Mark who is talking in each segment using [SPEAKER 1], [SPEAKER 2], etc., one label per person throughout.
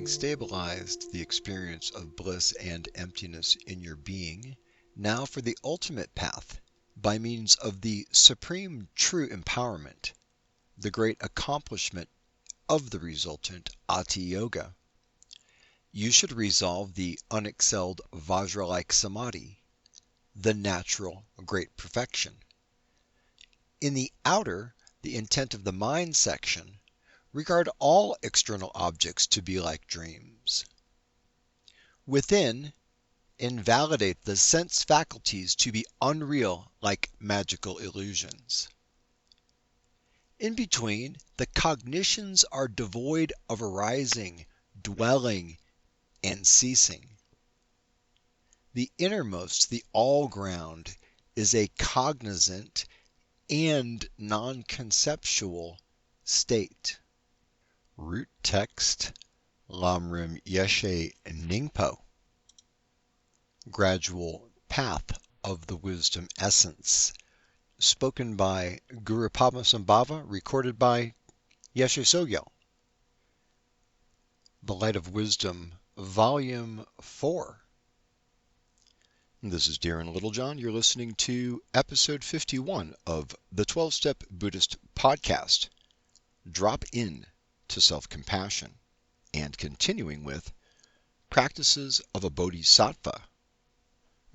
[SPEAKER 1] stabilized the experience of bliss and emptiness in your being, now for the ultimate path, by means of the supreme true empowerment, the great accomplishment of the resultant Ati Yoga. You should resolve the unexcelled Vajra-like Samadhi, the natural great perfection. In the outer, the intent of the mind section, regard all external objects to be like dreams. Within, invalidate the sense faculties to be unreal like magical illusions. In between, the cognitions are devoid of arising, dwelling, and ceasing. The innermost, the all-ground, is a cognizant and non-conceptual state. Root text, Lamrim Yeshe Ningpo. Gradual Path of the Wisdom Essence. Spoken by Guru Padmasambhava, recorded by Yeshe Sogyo. The Light of Wisdom, Volume 4. This is Darren Littlejohn. You're listening to episode 51 of the 12-Step Buddhist Podcast. Drop in to self-compassion, and continuing with Practices of a Bodhisattva.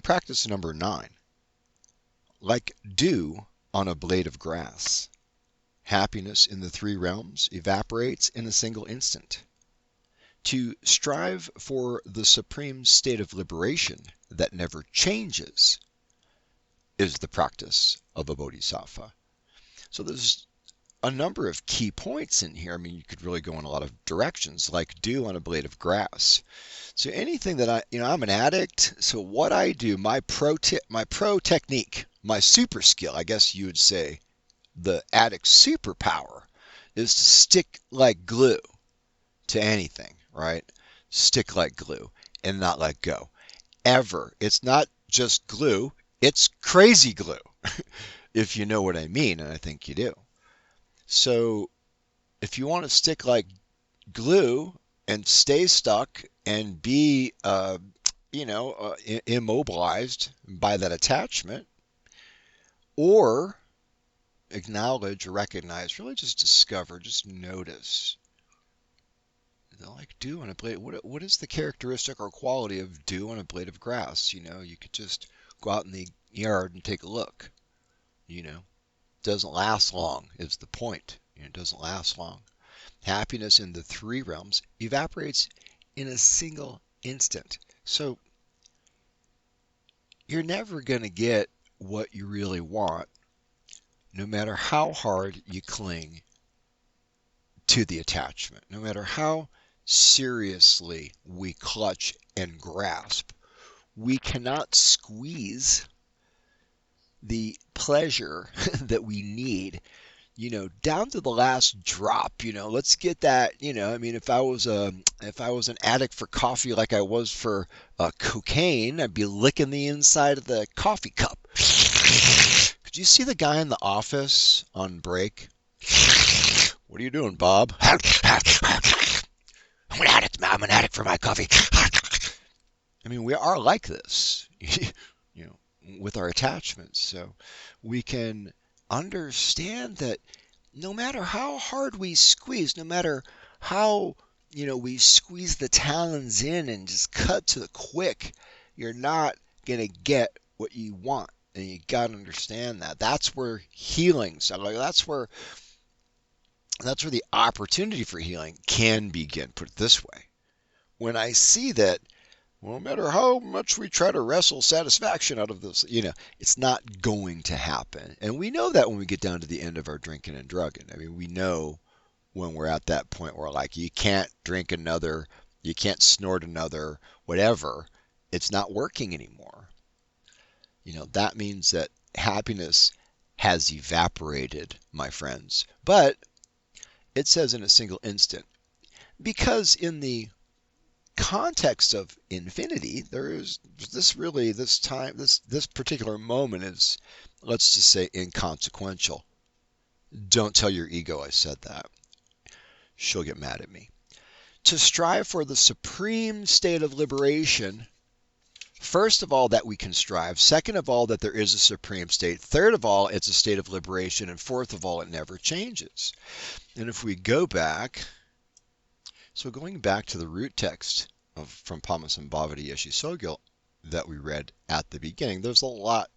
[SPEAKER 1] Practice number 9. Like dew on a blade of grass, happiness in the three realms evaporates in a single instant. To strive for the supreme state of liberation that never changes is the practice of a bodhisattva. So there's a number of key points in here. I mean, you could really go in a lot of directions, like dew on a blade of grass. So anything that I'm an addict. So what I do, my pro technique, my super skill, I guess you would say, the addict's superpower, is to stick like glue to anything, right? Stick like glue and not let go. Ever. It's not just glue, it's crazy glue, if you know what I mean, and I think you do. So if you want to stick like glue and stay stuck and be, immobilized by that attachment, or acknowledge or recognize, really just discover, just notice. Like dew on a blade. What is the characteristic or quality of dew on a blade of grass? You could just go out in the yard and take a look. Doesn't last long is the point. It doesn't last long. Happiness in the three realms evaporates in a single instant. So you're never going to get what you really want, no matter how hard you cling to the attachment, no matter how seriously we clutch and grasp. We cannot squeeze the pleasure that we need, down to the last drop. Let's get that. If I was an addict for coffee like I was for cocaine, I'd be licking the inside of the coffee cup. Could you see the guy in the office on break? What are you doing, Bob? I'm an addict for my coffee. We are like this, with our attachments. So we can understand that no matter how hard we squeeze, no matter how, we squeeze the talons in and just cut to the quick, you're not going to get what you want. And you got to understand that. That's where healing, that's where the opportunity for healing can begin, put it this way. When I see that, no matter how much we try to wrestle satisfaction out of this, it's not going to happen. And we know that when we get down to the end of our drinking and drugging. We know when we're at that point where, like, you can't drink another, you can't snort another, whatever. It's not working anymore. That means that happiness has evaporated, my friends. But it says in a single instant, because in the context of infinity, there is this particular moment is, let's just say, inconsequential. Don't tell your ego I said that. She'll get mad at me. to strive for the supreme state of liberation, first of all, that we can strive. Second of all, that there is a supreme state. Third of all, it's a state of liberation. And fourth of all, it never changes. And if we go back, so going back to the root text from Padmasambhava Yeshisogyo that we read at the beginning, there's a lot.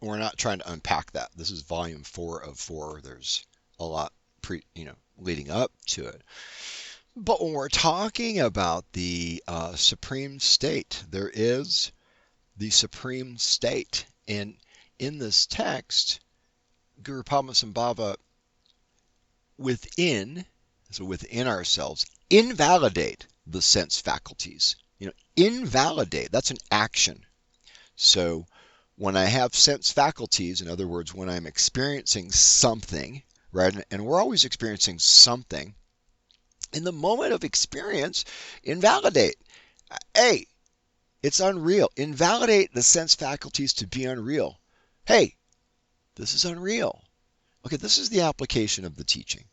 [SPEAKER 1] We're not trying to unpack that. This is volume 4 of 4. There's a lot leading up to it. But when we're talking about the supreme state, there is the supreme state. And in this text, Guru Padmasambhava within ourselves, invalidate the sense faculties. Invalidate, that's an action. So when I have sense faculties, in other words, when I'm experiencing something, right, and we're always experiencing something, in the moment of experience, invalidate. Hey, it's unreal. Invalidate the sense faculties to be unreal. Hey, this is unreal. Okay, this is the application of the teaching.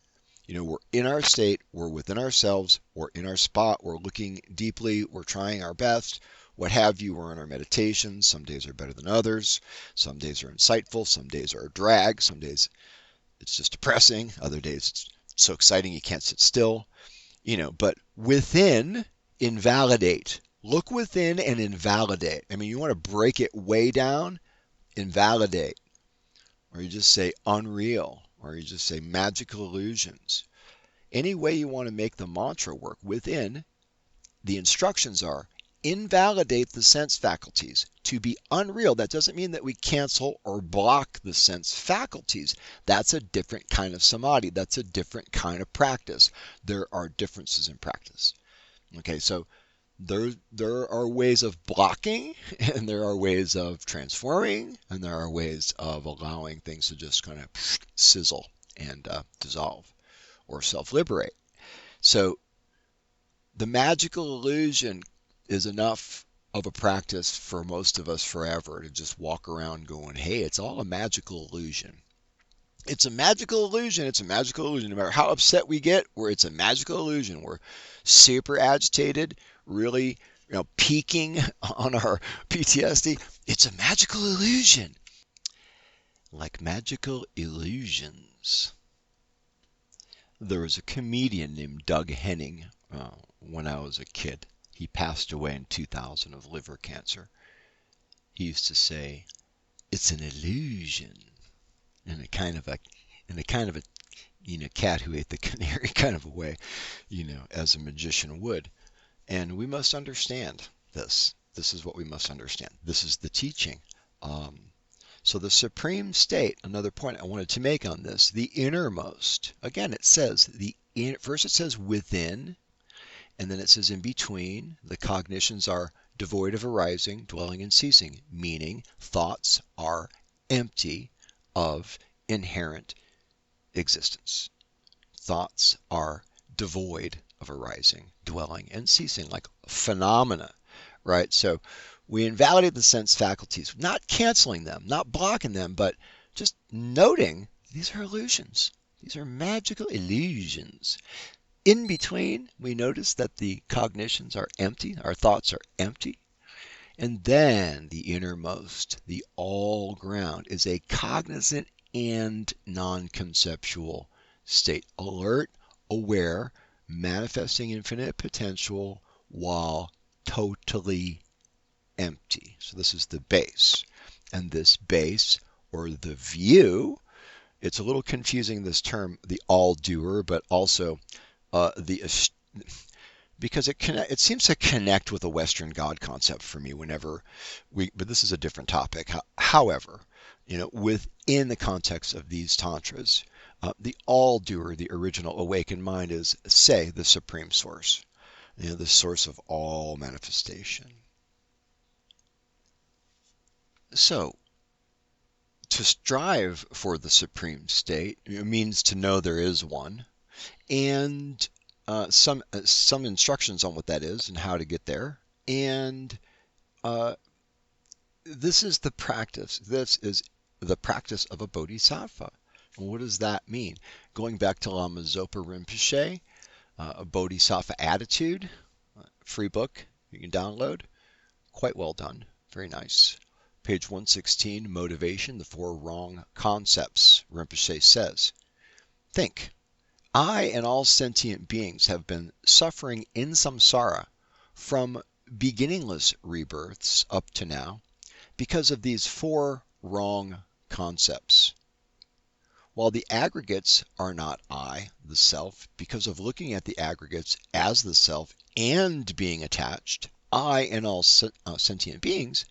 [SPEAKER 1] We're in our state, we're within ourselves, we're in our spot, we're looking deeply, we're trying our best, what have you. We're in our meditations. Some days are better than others. Some days are insightful. Some days are a drag. Some days it's just depressing. Other days it's so exciting you can't sit still. But within, invalidate. Look within and invalidate. You want to break it way down, invalidate. Or you just say unreal. Or you just say magical illusions. Any way you want to make the mantra work within, the instructions are invalidate the sense faculties to be unreal. That doesn't mean that we cancel or block the sense faculties. That's a different kind of samadhi. That's a different kind of practice. There are differences in practice. Okay, so there are ways of blocking, and there are ways of transforming, and there are ways of allowing things to just kind of sizzle and dissolve or self-liberate. So the magical illusion is enough of a practice for most of us forever to just walk around going, hey, it's all a magical illusion. It's a magical illusion. It's a magical illusion. No matter how upset we get, it's a magical illusion. We're super agitated, really, peaking on our PTSD. It's a magical illusion. Like magical illusions. There was a comedian named Doug Henning when I was a kid. He passed away in 2000 of liver cancer. He used to say, "It's an illusion," in a kind of a cat who ate the canary kind of a way, as a magician would. And we must understand this. This is what we must understand. This is the teaching. So the supreme state, another point I wanted to make on this, the innermost. Again, it says first it says within, and then it says in between. The cognitions are devoid of arising, dwelling, and ceasing, meaning thoughts are empty of inherent existence. Thoughts are devoid of arising, dwelling, and ceasing, like phenomena, right? So we invalidate the sense faculties, not canceling them, not blocking them, but just noting these are illusions. These are magical illusions. In between, we notice that the cognitions are empty, our thoughts are empty. And then the innermost, the all ground, is a cognizant and non-conceptual state. Alert, aware, manifesting infinite potential while totally empty. So this is the base. And this base, or the view, it's a little confusing, this term, the all-doer, but also because it seems to connect with the Western God concept for me whenever but this is a different topic. However, within the context of these tantras, the all-doer, the original awakened mind, is, say, the supreme source, the source of all manifestation. So, to strive for the supreme state means to know there is one, and some instructions on what that is and how to get there. And this is the practice. This is the practice of a bodhisattva. And what does that mean? Going back to Lama Zopa Rinpoche, Bodhisattva Attitude, free book you can download. Quite well done. Very nice. Page 116, Motivation, the Four Wrong Concepts. Rinpoche says, think, I and all sentient beings have been suffering in samsara from beginningless rebirths up to now because of these four wrong concepts. While the aggregates are not I, the self, because of looking at the aggregates as the self and being attached, I and all sentient beings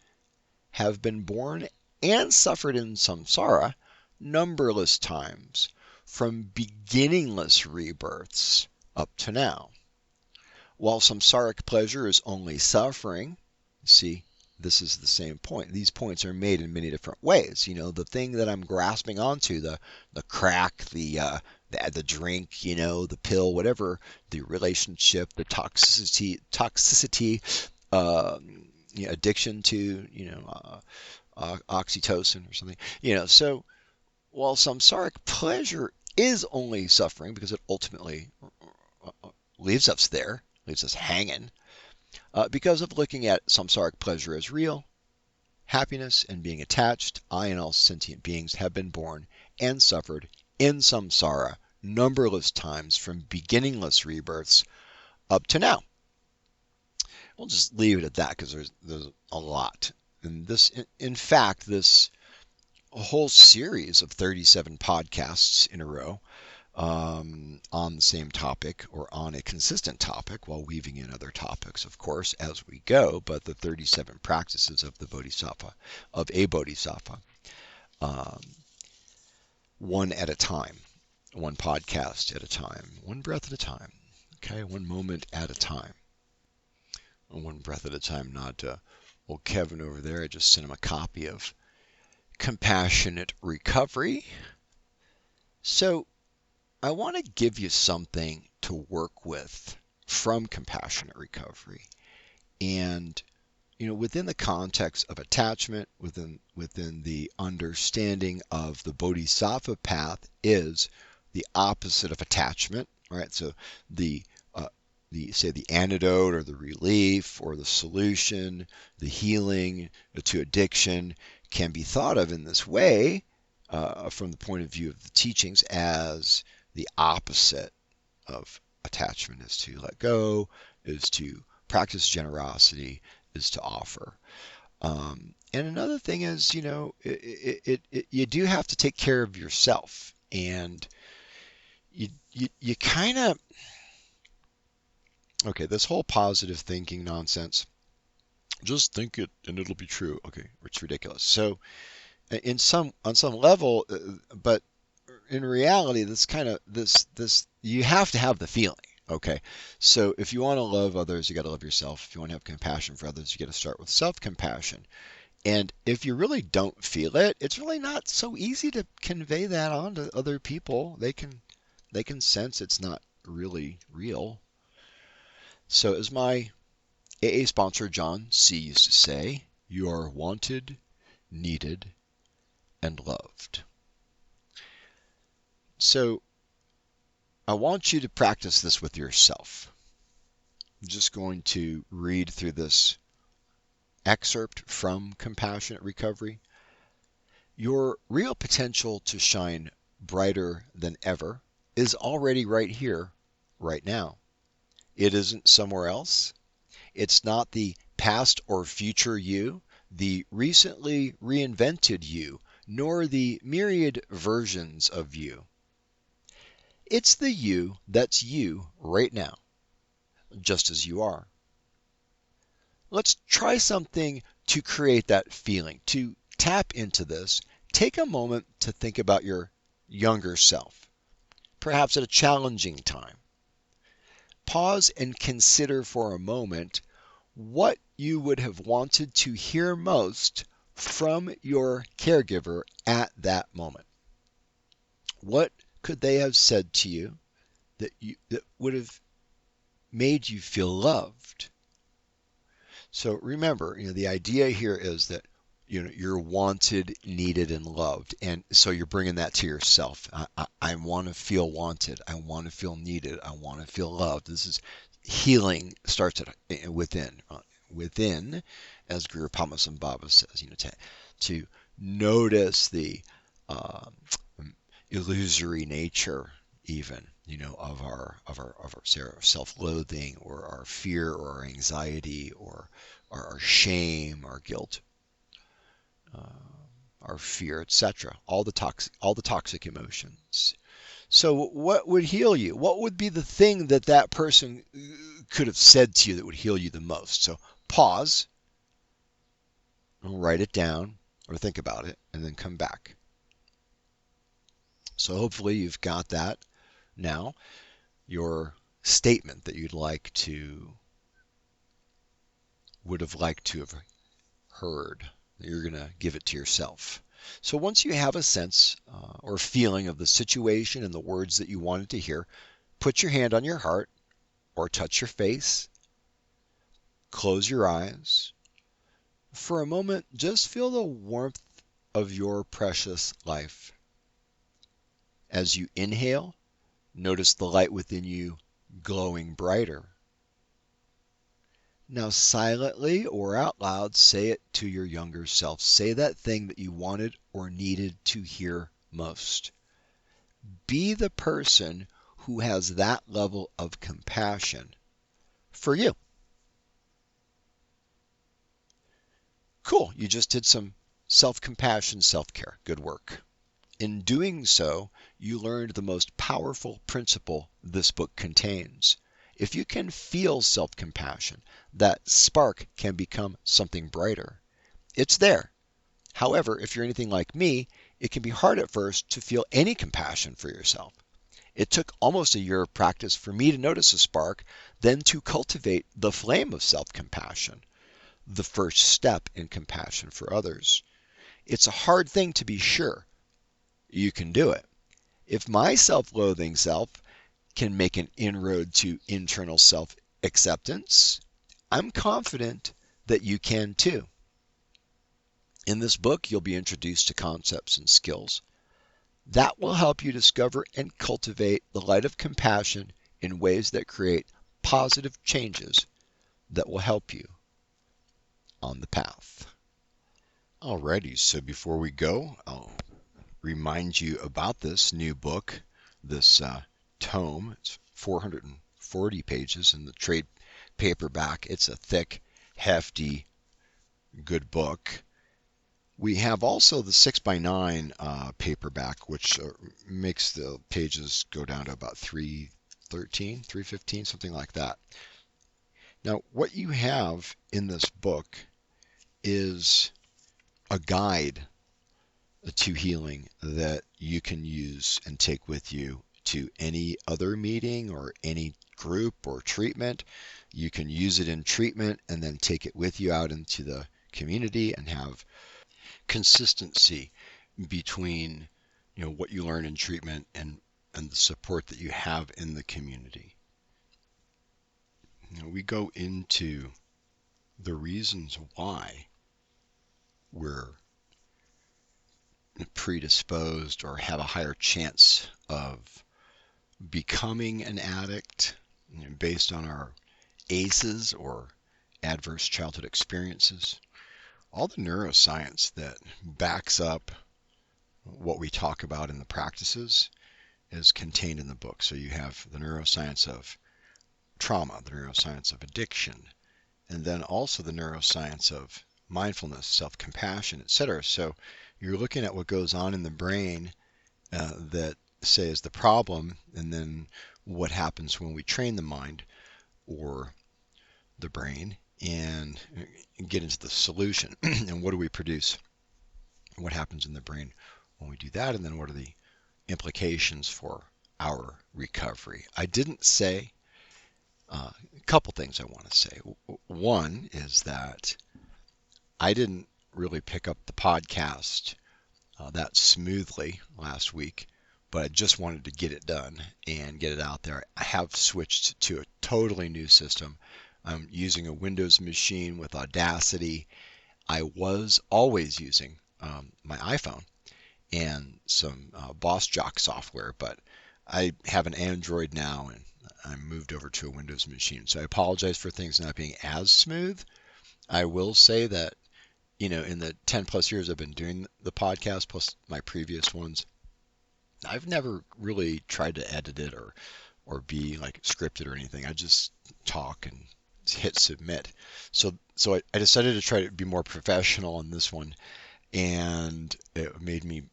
[SPEAKER 1] have been born and suffered in samsara numberless times from beginningless rebirths up to now. While samsaric pleasure is only suffering, see, this is the same point. These points are made in many different ways. You know, the thing that I'm grasping onto, the crack, the drink, you know, the pill, whatever, the relationship, the toxicity, addiction to, oxytocin or something. So while samsaric pleasure is only suffering because it ultimately leaves us there, leaves us hanging, because of looking at samsaric pleasure as real, happiness and being attached, I and all sentient beings have been born and suffered in samsara numberless times from beginningless rebirths up to now. We'll just leave it at that because there's a lot. And this, in fact, this whole series of 37 podcasts in a row on the same topic or on a consistent topic while weaving in other topics, of course, as we go, but the 37 practices of the Bodhisattva, of a Bodhisattva, one at a time, one podcast at a time, one breath at a time, okay, one moment at a time. One breath at a time, not old Kevin over there. I just sent him a copy of Compassionate Recovery. So I want to give you something to work with from Compassionate Recovery. And, within the context of attachment, within the understanding of the Bodhisattva path is the opposite of attachment, right? So the antidote or the relief or the solution, the healing to addiction can be thought of in this way from the point of view of the teachings as the opposite of attachment is to let go, is to practice generosity, is to offer. And another thing is, you do have to take care of yourself, and you kind of, okay, this whole positive thinking nonsense, just think it and it'll be true. Okay, it's ridiculous. So on some level, but in reality, this you have to have the feeling. Okay, so if you want to love others, you got to love yourself. If you want to have compassion for others, you got to start with self-compassion. And if you really don't feel it, it's really not so easy to convey that on to other people. They can sense it's not really real. So as my AA sponsor John C. used to say, you are wanted, needed, and loved. So I want you to practice this with yourself. I'm just going to read through this excerpt from Compassionate Recovery. Your real potential to shine brighter than ever is already right here, right now. It isn't somewhere else. It's not the past or future you, the recently reinvented you, nor the myriad versions of you. It's the you that's you right now, just as you are. Let's try something to create that feeling. To tap into this, take a moment to think about your younger self, perhaps at a challenging time. Pause and consider for a moment what you would have wanted to hear most from your caregiver at that moment. What could they have said to you that would have made you feel loved? So remember, the idea here is that you're wanted, needed, and loved. And so you're bringing that to yourself. I want to feel wanted. I want to feel needed. I want to feel loved. This is healing starts within. Within, as Guru Padma Baba says, to notice the uh, illusory nature, even of our self-loathing, or our fear, or our anxiety, or our shame, our guilt, our fear, etc. All the toxic emotions. So what would heal you? What would be the thing that person could have said to you that would heal you the most? So pause, write it down, or think about it, and then come back. So hopefully you've got that now. Your statement that would have liked to have heard. You're going to give it to yourself. So once you have a sense or feeling of the situation and the words that you wanted to hear, put your hand on your heart or touch your face. Close your eyes. For a moment, just feel the warmth of your precious life. As you inhale, notice the light within you glowing brighter. Now silently or out loud, say it to your younger self. Say that thing that you wanted or needed to hear most. Be the person who has that level of compassion for you. Cool, you just did some self-compassion, self-care. Good work. In doing so, you learned the most powerful principle this book contains. If you can feel self-compassion, that spark can become something brighter. It's there. However, if you're anything like me, it can be hard at first to feel any compassion for yourself. It took almost a year of practice for me to notice a spark, then to cultivate the flame of self-compassion, the first step in compassion for others. It's a hard thing to be sure. You can do it. If my self-loathing self can make an inroad to internal self-acceptance, I'm confident that you can too. In this book, you'll be introduced to concepts and skills that will help you discover and cultivate the light of compassion in ways that create positive changes that will help you on the path. Alrighty, so before we go, I'll remind you about this new book, this tome. It's 440 pages in the trade paperback. It's a thick, hefty, good book. We have also the 6x9 paperback, which makes the pages go down to about 313, 315, something like that. Now, what you have in this book is a guide to healing that you can use and take with you to any other meeting or any group or treatment. You can use it in treatment and then take it with you out into the community and have consistency between what you learn in treatment and the support that you have in the community. We go into the reasons why we're predisposed or have a higher chance of becoming an addict based on our ACEs or adverse childhood experiences. All the neuroscience that backs up what we talk about in the practices is contained in the book. So you have the neuroscience of trauma, the neuroscience of addiction, and then also the neuroscience of mindfulness, self-compassion, etc. So you're looking at what goes on in the brain that, say, is the problem, and then what happens when we train the mind or the brain and get into the solution. And what do we produce? What happens in the brain when we do that? And then what are the implications for our recovery? I didn't say a couple things I want to say. One is that I didn't really pick up the podcast that smoothly last week, but I just wanted to get it done and get it out there. I have switched to a totally new system. I'm using a Windows machine with Audacity. I was always using my iPhone and some Boss Jock software, but I have an Android now and I moved over to a Windows machine. So I apologize for things not being as smooth. I will say that, in the 10 plus years I've been doing the podcast, plus my previous ones, I've never really tried to edit it or be like scripted or anything. I just talk and hit submit. So I decided to try to be more professional on this one, and it made me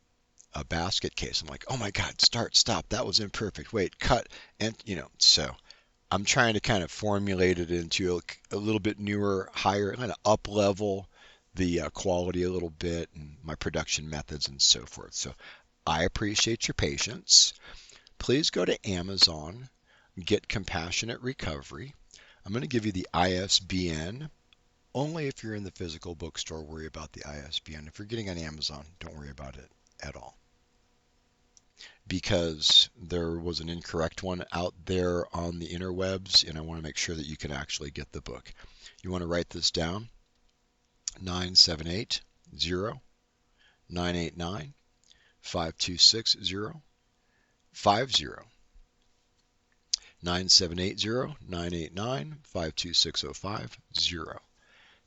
[SPEAKER 1] a basket case. I'm like, oh my God, start, stop, that was imperfect. Wait, cut, and so I'm trying to kind of formulate it into a little bit newer, higher, kind of up level the quality a little bit and my production methods and so forth. So I appreciate your patience. Please go to Amazon, get Compassionate Recovery. I'm going to give you the ISBN. Only if you're in the physical bookstore, worry about the ISBN. If you're getting on Amazon, don't worry about it at all. Because there was an incorrect one out there on the interwebs, and I want to make sure that you can actually get the book. You want to write this down: 978-0-989-5260. 978-0-989-526050.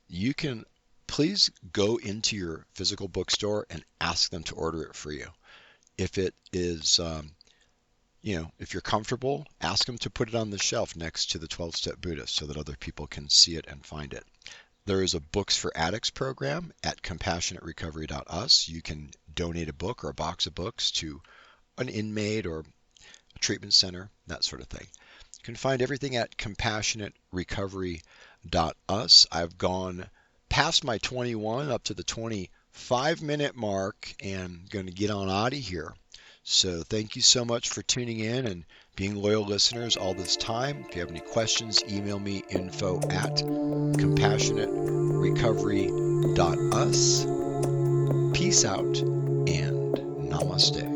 [SPEAKER 1] You can please go into your physical bookstore and ask them to order it for you. If it is, if you're comfortable, ask them to put it on the shelf next to the 12-Step Buddhist so that other people can see it and find it. There is a Books for Addicts program at compassionaterecovery.us. You can donate a book or a box of books to an inmate or a treatment center, that sort of thing. You can find everything at compassionaterecovery.us. I've gone past my 21 up to the 25-minute mark and going to get on out of here. So thank you so much for tuning in and being loyal listeners all this time. If you have any questions, email me info@compassionaterecovery.us. Peace out and namaste.